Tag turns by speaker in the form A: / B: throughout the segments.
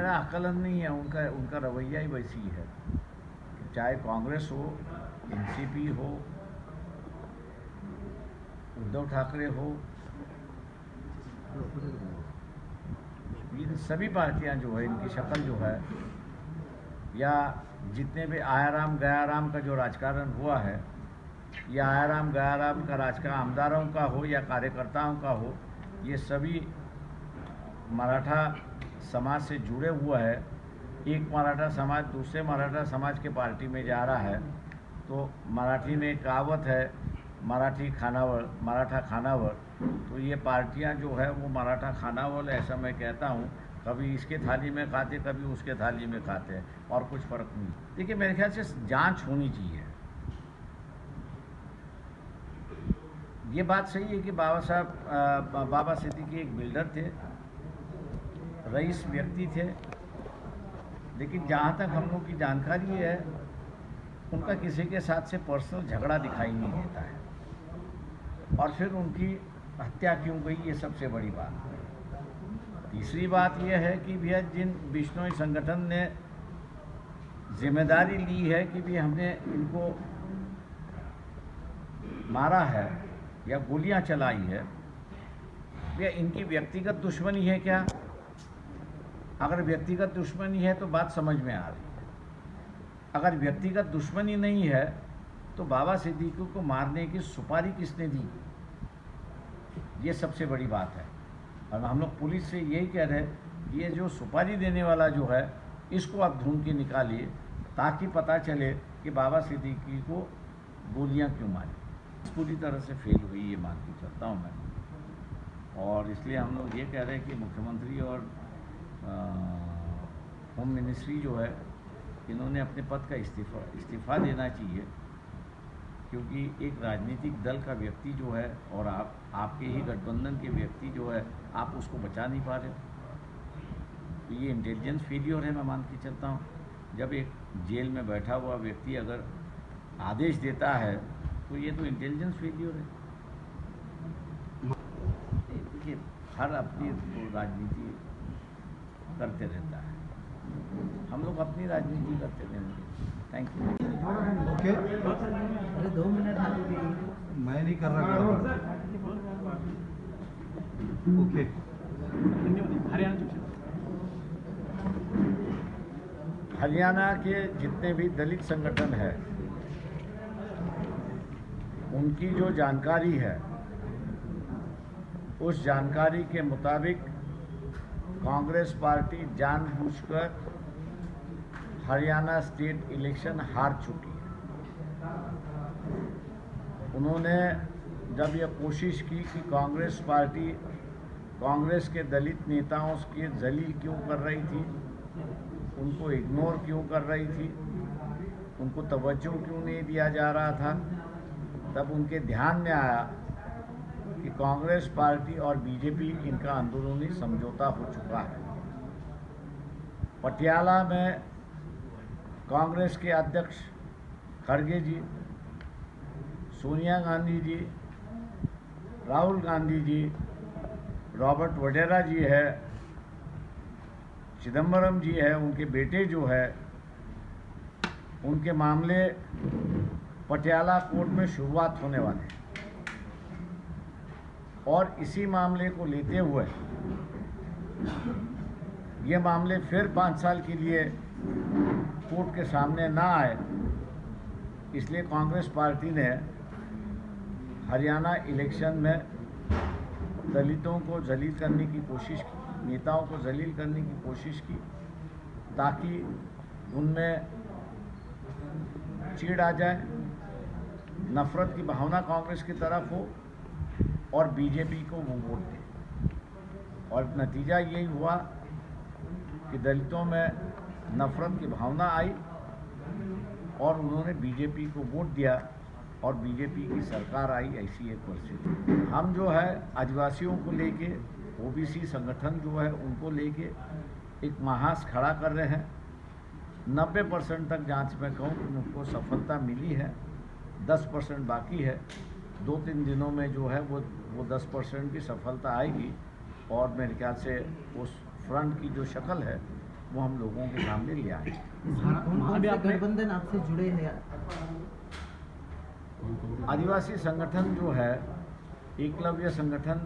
A: मेरा आकलन नहीं है, उनका उनका रवैया ही वैसी है। चाहे कांग्रेस हो, एनसीपी हो, उद्धव ठाकरे हो, इन सभी पार्टियां जो है, इनकी शक्ल जो है, या जितने भी आयाराम गयाराम का जो राजकारण हुआ है, या आयाराम गयाराम का राजकारण आमदारों का हो या कार्यकर्ताओं का हो, ये सभी मराठा समाज से जुड़े हुआ है। एक मराठा समाज दूसरे मराठा समाज के पार्टी में जा रहा है, तो मराठी में एक कहावत है, मराठा खानावळ। तो ये पार्टियां जो है वो मराठा खानावळ, ऐसा मैं कहता हूँ। कभी इसके थाली में खाते, कभी उसके थाली में खाते हैं, और कुछ फ़र्क नहीं। देखिए, मेरे ख्याल से जांच होनी चाहिए। ये बात सही है कि बाबा सिद्दीकी एक बिल्डर थे, रईस व्यक्ति थे, लेकिन जहाँ तक हम लोग की जानकारी है, उनका किसी के साथ से पर्सनल झगड़ा दिखाई नहीं देता है। और फिर उनकी हत्या क्यों गई, ये सबसे बड़ी बात है। तीसरी बात यह है कि भैया, जिन बिश्नोई संगठन ने जिम्मेदारी ली है कि भी हमने इनको मारा है या गोलियां चलाई है, भैया इनकी व्यक्तिगत दुश्मनी है क्या? अगर व्यक्तिगत दुश्मनी है तो बात समझ में आ रही है। अगर व्यक्तिगत दुश्मनी नहीं है तो बाबा सिद्दीकी को मारने की सुपारी किसने दी, ये सबसे बड़ी बात है। और हम लोग पुलिस से यही कह रहे हैं कि ये जो सुपारी देने वाला जो है, इसको आप ढूंढ के निकालिए, ताकि पता चले कि बाबा सिद्दीकी को गोलियां क्यों मारी। पूरी तरह से फेल हुई, ये मान के चलता हूँ मैं। और इसलिए हम लोग ये कह रहे हैं कि मुख्यमंत्री और होम मिनिस्ट्री जो है, इन्होंने अपने पद का इस्तीफ़ा देना चाहिए। क्योंकि एक राजनीतिक दल का व्यक्ति जो है, और आपके ही गठबंधन के व्यक्ति जो है, आप उसको बचा नहीं पा रहे। तो ये इंटेलिजेंस फेलियर है, मैं मान के चलता हूँ। जब एक जेल में बैठा हुआ व्यक्ति अगर आदेश देता है, तो ये तो इंटेलिजेंस फेलियर है। देखिए, हर अपनी राजनीति करते रहता है, हम लोग अपनी राजनीति करते रहेंगे। Thank you.
B: ओके,
C: अरे 2 मिनट
B: मैं नहीं कर रहा। ओके,
A: हरियाणा के जितने भी दलित संगठन है, उनकी जो जानकारी है, उस जानकारी के मुताबिक कांग्रेस पार्टी जानबूझकर हरियाणा स्टेट इलेक्शन हार चुकी है। उन्होंने जब यह कोशिश की कि कांग्रेस पार्टी कांग्रेस के दलित नेताओं की जलील क्यों कर रही थी, उनको इग्नोर क्यों कर रही थी, उनको तवज्जो क्यों नहीं दिया जा रहा था, तब उनके ध्यान में आया कि कांग्रेस पार्टी और बीजेपी, इनका अंदरूनी समझौता हो चुका है। पटियाला में कांग्रेस के अध्यक्ष खड़गे जी, सोनिया गांधी जी, राहुल गांधी जी, रॉबर्ट वडेरा जी है, चिदम्बरम जी है, उनके बेटे जो है, उनके मामले पटियाला कोर्ट में शुरुआत होने वाले हैं। और इसी मामले को लेते हुए ये मामले फिर 5 साल के लिए कोर्ट के सामने ना आए, इसलिए कांग्रेस पार्टी ने हरियाणा इलेक्शन में दलितों को जलील करने की कोशिश की, नेताओं को जलील करने की कोशिश की, ताकि उनमें चिढ़ आ जाए, नफरत की भावना कांग्रेस की तरफ हो और बीजेपी को वो वोट दे। और नतीजा यही हुआ कि दलितों में नफरत की भावना आई और उन्होंने बीजेपी को वोट दिया और बीजेपी की सरकार आई। ऐसी एक परिस्थिति। हम जो है आदिवासियों को लेके, ओबीसी संगठन जो है उनको लेके एक महास खड़ा कर रहे हैं। 90% तक जांच में कहूँ कि उनको सफलता मिली है, 10% बाकी है। 2-3 दिनों में जो है वो 10% की सफलता आएगी और मेरे ख्याल से उस फ्रंट की जो शक्ल है वो हम लोगों के सामने ले आए।
C: इसमें कौन-कौन से गठबंधन आपसे जुड़े हैं?
A: आदिवासी संगठन जो है, एकलव्य संगठन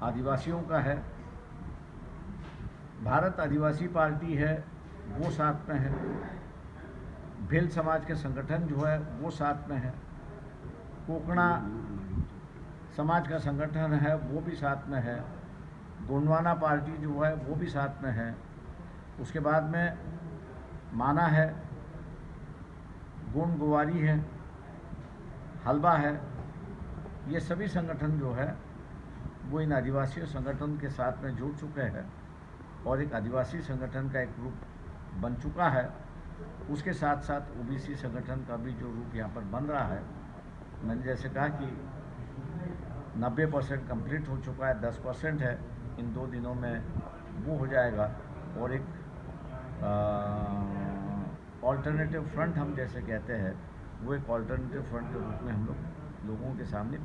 A: आदिवासियों का है, भारत आदिवासी पार्टी है वो साथ में है, भेल समाज के संगठन जो है वो साथ में है, कोकणा समाज का संगठन है वो भी साथ में है, गोंडवाना पार्टी जो है वो भी साथ में है, उसके बाद में माना है, गोंड गोवारी है, हलबा है। ये सभी संगठन जो है वो इन आदिवासी संगठन के साथ में जुड़ चुके हैं और एक आदिवासी संगठन का एक रूप बन चुका है। उसके साथ साथ ओबीसी संगठन का भी जो रूप यहाँ पर बन रहा है, मैंने जैसे कहा कि 90% कंप्लीट हो चुका है, 10% है, इन 2 दिनों में वो हो जाएगा। और एक ऑल्टरनेटिव फ्रंट हम जैसे कहते हैं, वो एक ऑल्टरनेटिव फ्रंट के रूप में हम लोगों के सामने